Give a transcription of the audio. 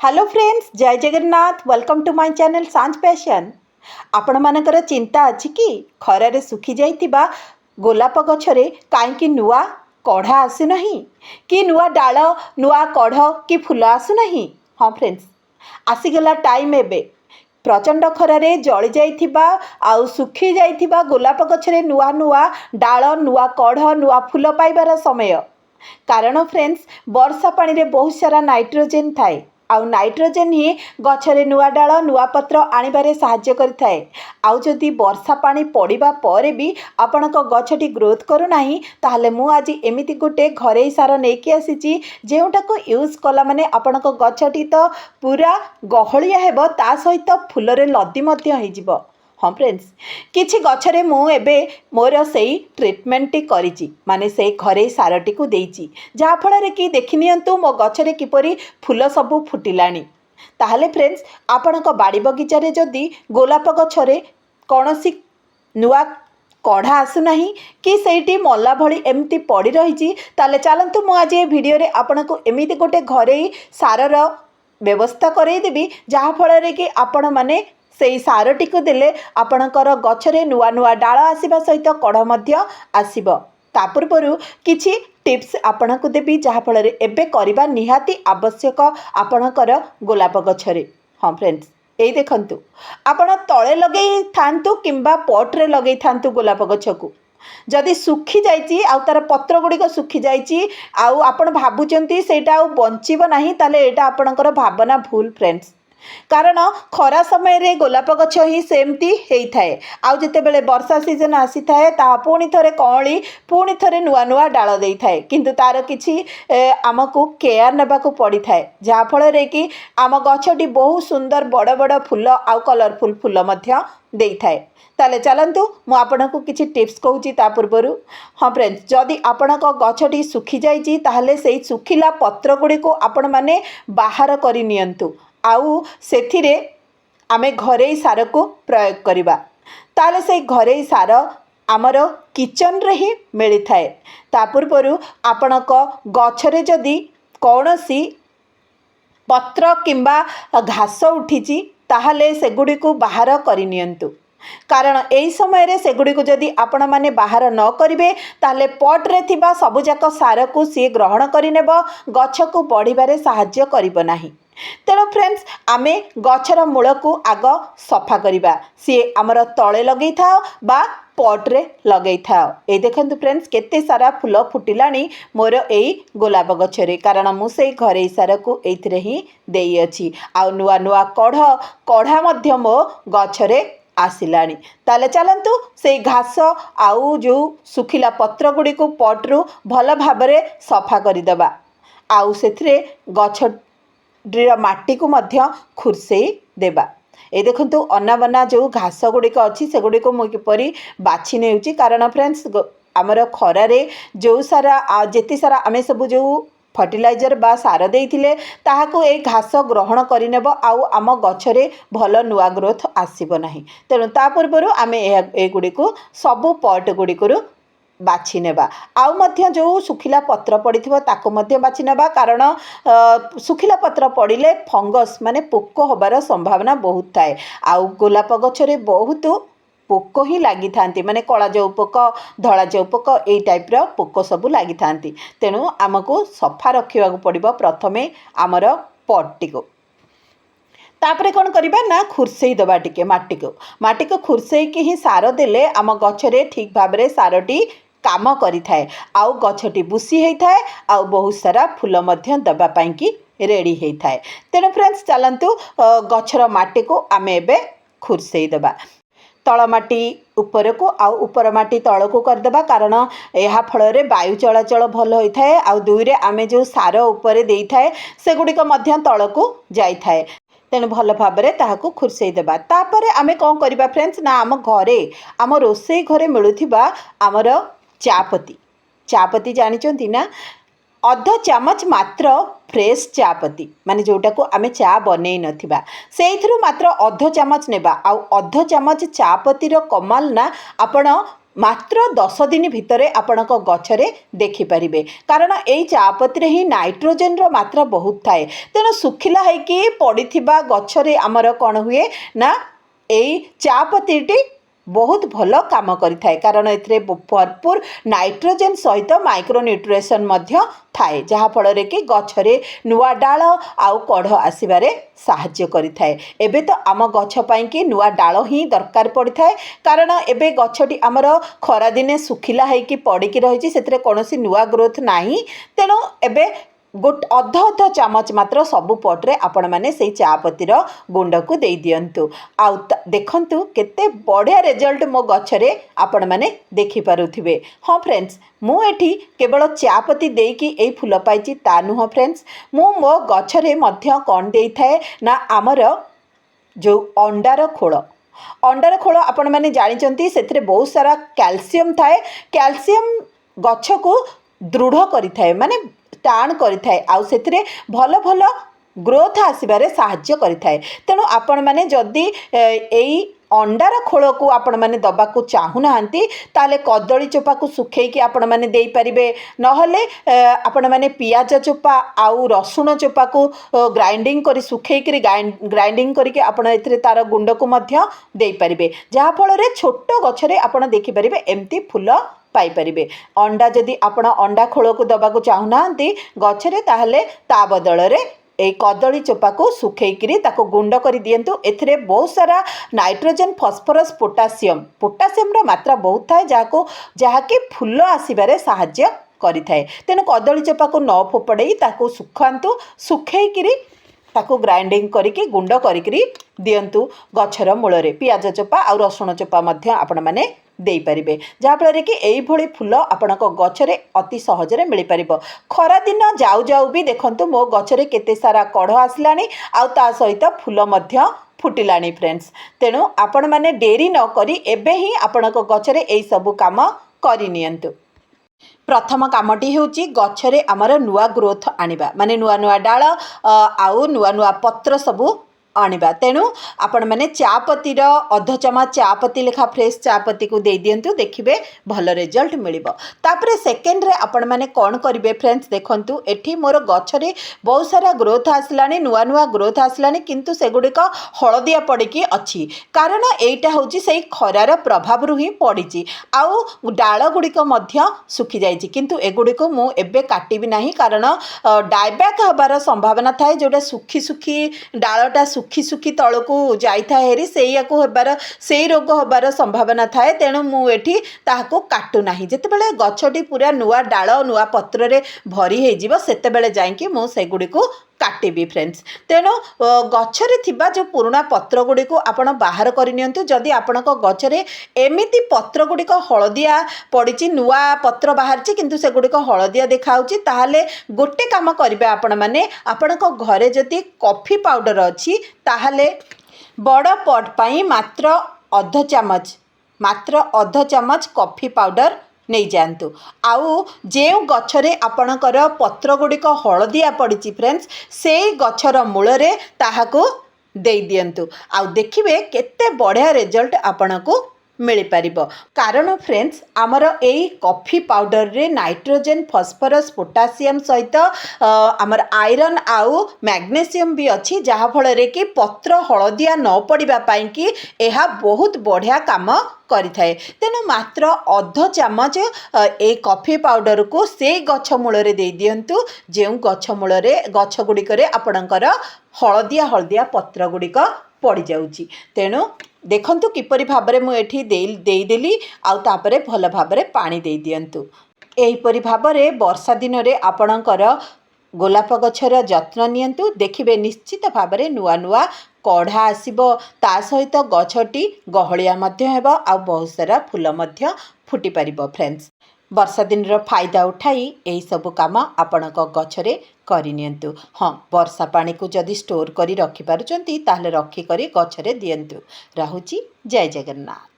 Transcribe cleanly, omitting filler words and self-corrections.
Hello friends, जय Jagannath. Welcome to my channel Sanjh passion. आपण मानकर चिंता अछि कि खरारे सुखी जाइतिबा गोलाप गछरे काईकि नुआ कढ़ा आसु नहीं कि नुआ डाल नुआ कढ़ कि फूल आसु नहीं। हाँ फ्रेंड्स, आसीगला टाइम एबे प्रचंड खरारे जली जाइथिबा आउ सुखी जाइथिबा गोलाप गछरे नुआ नुआ डाल नुआ कढ़ नुआ फूल पाइबार समय। कारण फ्रेंड्स, वर्षा पानी रे बहुत सारा नाइट्रोजेन थाए आउ नाइट्रोजेन ही गछरे नुआ डाल नुआ पत्र आनिबारे साहाय्य करिथाए। आउ जदि वर्षा पानी पड़िबा परे भी आपणक गछटी ग्रोथ करू नाही ताहले मु आज एमिति गोटे घरेई सार नेकी आसीची जेउटाको यूज कला माने आपणक गछटी तो पूरा गहलिया हेबो, ता सहित फूलरे लदी मध्य होई जिवो। हाँ फ्रेंड्स, किछि गछरे मु एबे मोर सेई ट्रिटमेंट करिछि माने सेई घरे सारटी को देइछि, जहा फଳରେ कि देखि नियंतु मो गछरे किपरि फूल सबु फुटिलाणी। ताहले फ्रेंड्स, आपणक बाड़ी बगीचा रे जदि गोलाप गछरे कोनोसी नुआ कढ़ा आसु नहीं कि सेठी मल्ला भली एमती पड़ी रही, ताले चलतु मु आज ये वीडियो रे आपनको एमिति गोटे घरेई सारर व्यवस्था करई देबी जहा फଳରେ कि आपण माने सेई सारटी को देले आपणकर गछरे नुआ नुआ डाल आसीबा सहित कढ़ मध्य आसीबो। ता पूर्वरु किछि टिप्स आपणको देबी जहा फଳରେ एबे करिबा निहाती आवश्यक आपणकर गोलाप गछरे। हाँ फ्रेंड्स, एई देखंतु आपण तळे लगेई थांतु किंबा पॉट रे लगेई थांतु गोलाप गछकु। जदि सुखी जाइछि आउ तार पत्र गुड़िक सुखी जाइछि आउ आपण भाबुचंती सेटा आउ बंचिबो नाही, ताले एटा आपणकर भावना भूल फ्रेंड्स। कारण खरा समय रे गोलाप गछ ही सेमती हेई थाए आउ जते बेले वर्षा सीजन आसी थाए ता पुणी थरे कळी पुणी थरे नुआ नुआ डाल देई थाए, किंतु तार किछि आमको केयर नेबाकू पड़ी थाए जहा फଳରେ कि आम गछटी बहुत सुंदर बड़ बड़ फूल आउ कलरफुल फूल मध्य देई थाए। ताले चलतु मु आपनको किछि टिप्स कहूची ता पूर्वरु। हाँ फ्रेंड्स, जदि आपणक गछटी सुखी जाइछि ताहले सेई सुखिला पत्र गुडी को आपण माने बाहर करि नियंतु आउ सेथिरे आमे घरेई सार को प्रयोग करिबा। ताले से घरेई सार आमर किचन रे ही मिली थाए। ता पूर्वरु आपणक गछरे जदि कौनसी पत्र किंबा घास उठिची ताहले सेगुडी को बाहर करि नियंतु। कारण एई समय रे सेगुडी को जदि आपण माने बाहर न करिवे ताहले पॉट रे थिबा सबुजाक सार को सी ग्रहण करि नेबो, गछ को बढ़िबारे सहाय्य करिबो नाही। तेणु फ्रेंड्स, आमे गछर मूल को आग सफा करिबा, सी आमर तळे लगेई थाओ बा पॉट रे लगेई थाओ। ए देखंतु फ्रेंड्स, केते सारा फूल फुटिलाणी मोर एई गोलाप गछरे, कारण मु सेई घरेई सार को एइथिरे ही देई अछि। आ नुआ नुआ कढ़ा मध्य मो गछरे आसिलाणी। ताले चलतु से घास आउ जो सुखिला पत्र गुडी को पॉट रु भल भाबरे सफा करिदबा आउ सेथिरे गछ माटी को मध्य खुरसेई देबा। ए देखंतु अनाबना जो घास गुड़िक अच्छी से गुड़िक मु किपरि बाछि नेउची, कारण फ्रेंड्स आमर खरारे जो सारा जेते सारा आमे सब जो फर्टिलाइजर बा सार देइथिले ताहाको ए घास ग्रहण करिनेब आउ आम गछरे भल नुआ ग्रोथ आसीबो नाही। तेणु ता पूर्वरु आमे ए गुड़िको सबु पॉट गुड़िकरु बाछि नेबा आउ मध्य जो सुखिला पत्र पड़िथिबो ताको मध्य बाछि नेबा, कारण सुखिला पत्र पड़िले फंगस माने पोक होबार संभावना बहुत थाए। आउ गोलाप गछरे बहुत पोक ही लागि थांती, माने कला जो पोक धला जो पोक ए टाइप रो पोक सबु लागि थांती। तेणु आमको सफा रखिबा को पड़िबो प्रथमे आमर पॉट को। तापरे कौन करिबा ना खुरसेई दबा टिके माटी को खुरसेई कि ही सार देले आम गछरे ठीक भाबरे सारटी काम करि थाए आउ गछटी बुसी हेई थाए आउ बहुत सारा फूल मध्य दबा पाई कि रेडी हेई थाए। तेणु फ्रेंड्स, चलंतु गछर माटी को आमे एबे खुरसेई दबा। तळ माटी ऊपर को आउ ऊपर माटी तळ को कर देबा, कारण एहा फଳରେ वायु चलाचल भल होई थाए आउ दुई रे आमे जो सार ऊपर देई थाए से गुडिक मध्य तळ को जाई थाए। तेणु भल भाबरे ताहाको खुरसेई देबा। तापरे आमे कोन करिबा फ्रेंड्स ना आम घरे आम रोसई घरे मिलुथिबा आमर चापत्ती जानिचंती ना, अध चामच मात्र फ्रेश चापत्ती माने जोटा को आमे चा बनै नथिबा सेइथरु मात्र अध चामच नेबा आउ अध चामच चापत्ती रो कमाल ना आपण ମାତ୍ର 10 ଦିନ ଭିତରେ ଆପଣଙ୍କ ଗଛରେ ଦେଖିପାରିବେ। କାରଣ ଏଇ ଚାପତିରେ ହିଁ ନାଇଟ୍ରୋଜେନର ମାତ୍ରା ବହୁତ ଥାଏ। ତେଣୁ ଶୁଖିଲା ହେଇକି ପଡ଼ିଥିବା ଗଛରେ ଆମର କ'ଣ ହୁଏ ନା ଏଇ ଚାପତିଟି ବହୁତ ଭଲ କାମ କରିଥାଏ। କାରଣ ଏଥିରେ ଭରପୁର ନାଇଟ୍ରୋଜେନ ସହିତ ମାଇକ୍ରୋନ୍ୟୁଟ୍ରିଏସନ୍ ମଧ୍ୟ ଥାଏ, ଯାହାଫଳରେ କି ଗଛରେ ନୂଆ ଡାଳ ଆଉ କଢ଼ ଆସିବାରେ ସାହାଯ୍ୟ କରିଥାଏ। ଏବେ ତ ଆମ ଗଛ ପାଇଁକି ନୂଆ ଡାଳ ହିଁ ଦରକାର ପଡ଼ିଥାଏ, କାରଣ ଏବେ ଗଛଟି ଆମର ଖରାଦିନେ ଶୁଖିଲା ହେଇକି ପଡ଼ିକି ରହିଛି, ସେଥିରେ କୌଣସି ନୂଆ ଗ୍ରୋଥ୍ ନାହିଁ। ତେଣୁ ଏବେ ଅଧ ଚାମଚ ମାତ୍ର ସବୁ ପଟରେ ଆପଣମାନେ ସେଇ ଚାପତିର ଗୁଣ୍ଡକୁ ଦେଇ ଦିଅନ୍ତୁ। ଆଉ ଦେଖନ୍ତୁ କେତେ ବଢ଼ିଆ ରେଜଲ୍ଟ ମୋ ଗଛରେ ଆପଣମାନେ ଦେଖିପାରୁଥିବେ। ହଁ ଫ୍ରେଣ୍ଡସ୍, ମୁଁ ଏଠି କେବଳ ଚାପତି ଦେଇକି ଏଇ ଫୁଲ ପାଇଛି ତା ନୁହଁ ଫ୍ରେଣ୍ଡସ୍, ମୁଁ ମୋ ଗଛରେ ମଧ୍ୟ କ'ଣ ଦେଇଥାଏ ନା ଆମର ଯେଉଁ ଅଣ୍ଡାର ଖୋଳ ଆପଣମାନେ ଜାଣିଛନ୍ତି ସେଥିରେ ବହୁତ ସାରା କ୍ୟାଲସିୟମ୍ ଥାଏ। କ୍ୟାଲସିୟମ୍ ଗଛକୁ ଦୃଢ଼ କରିଥାଏ, ମାନେ ଟାଣ କରିଥାଏ, ଆଉ ସେଥିରେ ଭଲ ଗ୍ରୋଥ୍ ଆସିବାରେ ସାହାଯ୍ୟ କରିଥାଏ। ତେଣୁ ଆପଣମାନେ ଯଦି ଏଇ ଅଣ୍ଡାର ଖୋଳକୁ ଆପଣମାନେ ଦେବାକୁ ଚାହୁଁନାହାନ୍ତି ତାହେଲେ କଦଳୀ ଚୋପାକୁ ଶୁଖେଇକି ଆପଣମାନେ ଦେଇପାରିବେ। ନହେଲେ ଆପଣମାନେ ପିଆଜ ଚୋପା ଆଉ ରସୁଣ ଚୋପାକୁ ଗ୍ରାଇଣ୍ଡିଙ୍ଗ କରି ଶୁଖେଇକିରି ଗ୍ରାଇଣ୍ଡିଙ୍ଗ କରିକି ଆପଣ ଏଥିରେ ତା'ର ଗୁଣ୍ଡକୁ ମଧ୍ୟ ଦେଇପାରିବେ, ଯାହାଫଳରେ ଛୋଟ ଗଛରେ ଆପଣ ଦେଖିପାରିବେ ଏମିତି ଫୁଲ ପାଇପାରିବେ। ଅଣ୍ଡା ଯଦି ଆପଣ ଅଣ୍ଡା ଖୋଳକୁ ଦେବାକୁ ଚାହୁଁନାହାନ୍ତି ଗଛରେ, ତାହେଲେ ତା ବଦଳରେ এই କଦଳୀ ଚୋପାକୁ ଶୁଖେଇକିରି ତାକୁ ଗୁଣ୍ଡ କରି ଦିଅନ୍ତୁ। ଏଥିରେ ବହୁତ ସାରା ନାଇଟ୍ରୋଜେନ, ଫସ୍ଫରସ୍, ପୋଟାସିୟମର ମାତ୍ରା ବହୁତ ଥାଏ, ଯାହାକି ଫୁଲ ଆସିବାରେ ସାହାଯ୍ୟ କରିଥାଏ। ତେଣୁ କଦଳୀ ଚୋପାକୁ ନ ଫୋପଡ଼େଇ ତାକୁ ଶୁଖାନ୍ତୁ, ଶୁଖେଇକିରି ତାକୁ ଗ୍ରାଇଣ୍ଡିଙ୍ଗ କରିକି ଗୁଣ୍ଡ କରିକିରି ଦିଅନ୍ତୁ ଗଛର ମୂଳରେ। ପିଆଜ ଚୋପା ଆଉ ରସୁଣ ଚୋପା ମଧ୍ୟ ଆପଣମାନେ ଦେଇପାରିବେ, ଯାହାଫଳରେ କି ଏଇଭଳି ଫୁଲ ଆପଣଙ୍କ ଗଛରେ ଅତି ସହଜରେ ମିଳିପାରିବ। ଖରାଦିନ ଯାଉ ଯାଉ ବି ଦେଖନ୍ତୁ ମୋ ଗଛରେ କେତେ ସାରା କଢ଼ ଆସିଲାଣି, ଆଉ ତା ସହିତ ଫୁଲ ମଧ୍ୟ ଫୁଟିଲାଣି ଫ୍ରେଣ୍ଡସ୍। ତେଣୁ ଆପଣମାନେ ଡେରି ନ କରି ଏବେ ହିଁ ଆପଣଙ୍କ ଗଛରେ ଏଇସବୁ କାମ କରିନିଅନ୍ତୁ। ପ୍ରଥମ କାମଟି ହେଉଛି ଗଛରେ ଆମର ନୂଆ ଗ୍ରୋଥ୍ ଆଣିବା, ମାନେ ନୂଆ ଡାଳ ଆଉ ନୂଆ ପତ୍ର ସବୁ ଆଣିବା। ତେଣୁ ଆପଣମାନେ ଚାପତିର ଅଧ ଚାମଚ ଚାପତି ଲେଖା ଫ୍ରେଶ୍ ଚାପତିକୁ ଦେଇ ଦିଅନ୍ତୁ, ଦେଖିବେ ଭଲ ରେଜଲ୍ଟ ମିଳିବ। ତାପରେ ସେକେଣ୍ଡରେ ଆପଣମାନେ କ'ଣ କରିବେ ଫ୍ରେଣ୍ଡସ୍, ଦେଖନ୍ତୁ ଏଠି ମୋର ଗଛରେ ବହୁତ ସାରା ଗ୍ରୋଥ୍ ଆସିଲାଣି, ନୂଆ ଗ୍ରୋଥ୍ ଆସିଲାଣି, କିନ୍ତୁ ସେଗୁଡ଼ିକ ହଳଦିଆ ପଡ଼ିକି ଅଛି। କାରଣ ଏଇଟା ହେଉଛି ସେଇ ଖରାର ପ୍ରଭାବରୁ ହିଁ ପଡ଼ିଛି, ଆଉ ଡାଳ ଗୁଡ଼ିକ ମଧ୍ୟ ଶୁଖିଯାଇଛି। କିନ୍ତୁ ଏଗୁଡ଼ିକୁ ମୁଁ ଏବେ କାଟିବି ନାହିଁ, କାରଣ ଡାଇବ୍ୟାକ୍ ହେବାର ସମ୍ଭାବନା ଥାଏ, ଯେଉଁଟା ଶୁଖି ଡାଳଟା ଶୁଖି ତଳକୁ ଯାଇଥାଏ ହେରି, ସେଇ ରୋଗ ହେବାର ସମ୍ଭାବନା ଥାଏ। ତେଣୁ ମୁଁ ଏଠି ତାହାକୁ କାଟୁ ନାହିଁ। ଯେତେବେଳେ ଗଛଟି ପୁରା ନୂଆ ଡାଳ ନୂଆ ପତ୍ରରେ ଭରି ହେଇଯିବ ସେତେବେଳେ ଯାଇକି ମୁଁ ସେଗୁଡ଼ିକୁ କାଟିବି ଫ୍ରେଣ୍ଡସ୍। ତେଣୁ ଗଛରେ ଥିବା ଯେଉଁ ପୁରୁଣା ପତ୍ର ଗୁଡ଼ିକୁ ଆପଣ ବାହାର କରିନିଅନ୍ତୁ। ଯଦି ଆପଣଙ୍କ ଗଛରେ ଏମିତି ପତ୍ର ଗୁଡ଼ିକ ହଳଦିଆ ପଡ଼ିଛି, ନୂଆ ପତ୍ର ବାହାରିଛି କିନ୍ତୁ ସେଗୁଡ଼ିକ ହଳଦିଆ ଦେଖାହେଉଛି, ତାହେଲେ ଗୋଟେ କାମ କରିବେ ଆପଣମାନେ, ଆପଣଙ୍କ ଘରେ ଯଦି କଫି ପାଉଡ଼ର ଅଛି ତାହେଲେ ବଡ଼ ପଟ୍ ପାଇଁ ମାତ୍ର ଅଧ ଚାମଚ କଫି ପାଉଡ଼ର ନେଇଯାଆନ୍ତୁ। ଆଉ ଯେଉଁ ଗଛରେ ଆପଣଙ୍କର ପତ୍ର ଗୁଡ଼ିକ ହଳଦିଆ ପଡ଼ିଛି ଫ୍ରେଣ୍ଡସ୍, ସେଇ ଗଛର ମୂଳରେ ତାହାକୁ ଦେଇ ଦିଅନ୍ତୁ, ଆଉ ଦେଖିବେ କେତେ ବଢ଼ିଆ ରେଜଲ୍ଟ ଆପଣଙ୍କୁ ମିଳିପାରିବ। କାରଣ ଫ୍ରେଣ୍ଡସ୍, ଆମର ଏଇ କଫି ପାଉଡ଼ରରେ ନାଇଟ୍ରୋଜେନ, ଫସ୍ଫରସ୍, ପୋଟାସିୟମ୍ ସହିତ ଆମର ଆଇରନ୍ ଆଉ ମ୍ୟାଗ୍ନେସିୟମ୍ ବି ଅଛି, ଯାହାଫଳରେ କି ପତ୍ର ହଳଦିଆ ନ ପଡ଼ିବା ପାଇଁକି ଏହା ବହୁତ ବଢ଼ିଆ କାମ କରିଥାଏ। ତେଣୁ ମାତ୍ର ଅଧ ଚାମଚ ଏଇ କଫି ପାଉଡ଼ରକୁ ସେଇ ଗଛ ମୂଳରେ ଦେଇ ଦିଅନ୍ତୁ, ଯେଉଁ ଗଛ ଗୁଡ଼ିକରେ ଆପଣଙ୍କର ହଳଦିଆ ପତ୍ର ଗୁଡ଼ିକ ପଡ଼ିଯାଉଛି। ତେଣୁ ଦେଖନ୍ତୁ କିପରି ଭାବରେ ମୁଁ ଏଠି ଦେଇଦେଲି, ଆଉ ତାପରେ ଭଲ ଭାବରେ ପାଣି ଦେଇ ଦିଅନ୍ତୁ। ଏହିପରି ଭାବରେ ବର୍ଷା ଦିନରେ ଆପଣଙ୍କର ଗୋଲାପ ଗଛର ଯତ୍ନ ନିଅନ୍ତୁ, ଦେଖିବେ ନିଶ୍ଚିତ ଭାବରେ ନୂଆ କଢ଼ା ଆସିବ, ତା ସହିତ ଗଛଟି ଗହଳିଆ ମଧ୍ୟ ହେବ, ଆଉ ବହୁତ ସାରା ଫୁଲ ମଧ୍ୟ ଫୁଟି ପାରିବ ଫ୍ରେଣ୍ଡସ୍। ବର୍ଷା ଦିନର ଫାଇଦା ଉଠାଇ ଏହିସବୁ କାମ ଆପଣଙ୍କ ଗଛରେ କରିନିଅନ୍ତୁ। ହଁ, ବର୍ଷା ପାଣିକୁ ଯଦି ଷ୍ଟୋର୍ କରି ରଖିପାରୁଛନ୍ତି ତାହେଲେ ରଖିକରି ଗଛରେ ଦିଅନ୍ତୁ। ରହୁଛି, ଜୟ ଜଗନ୍ନାଥ।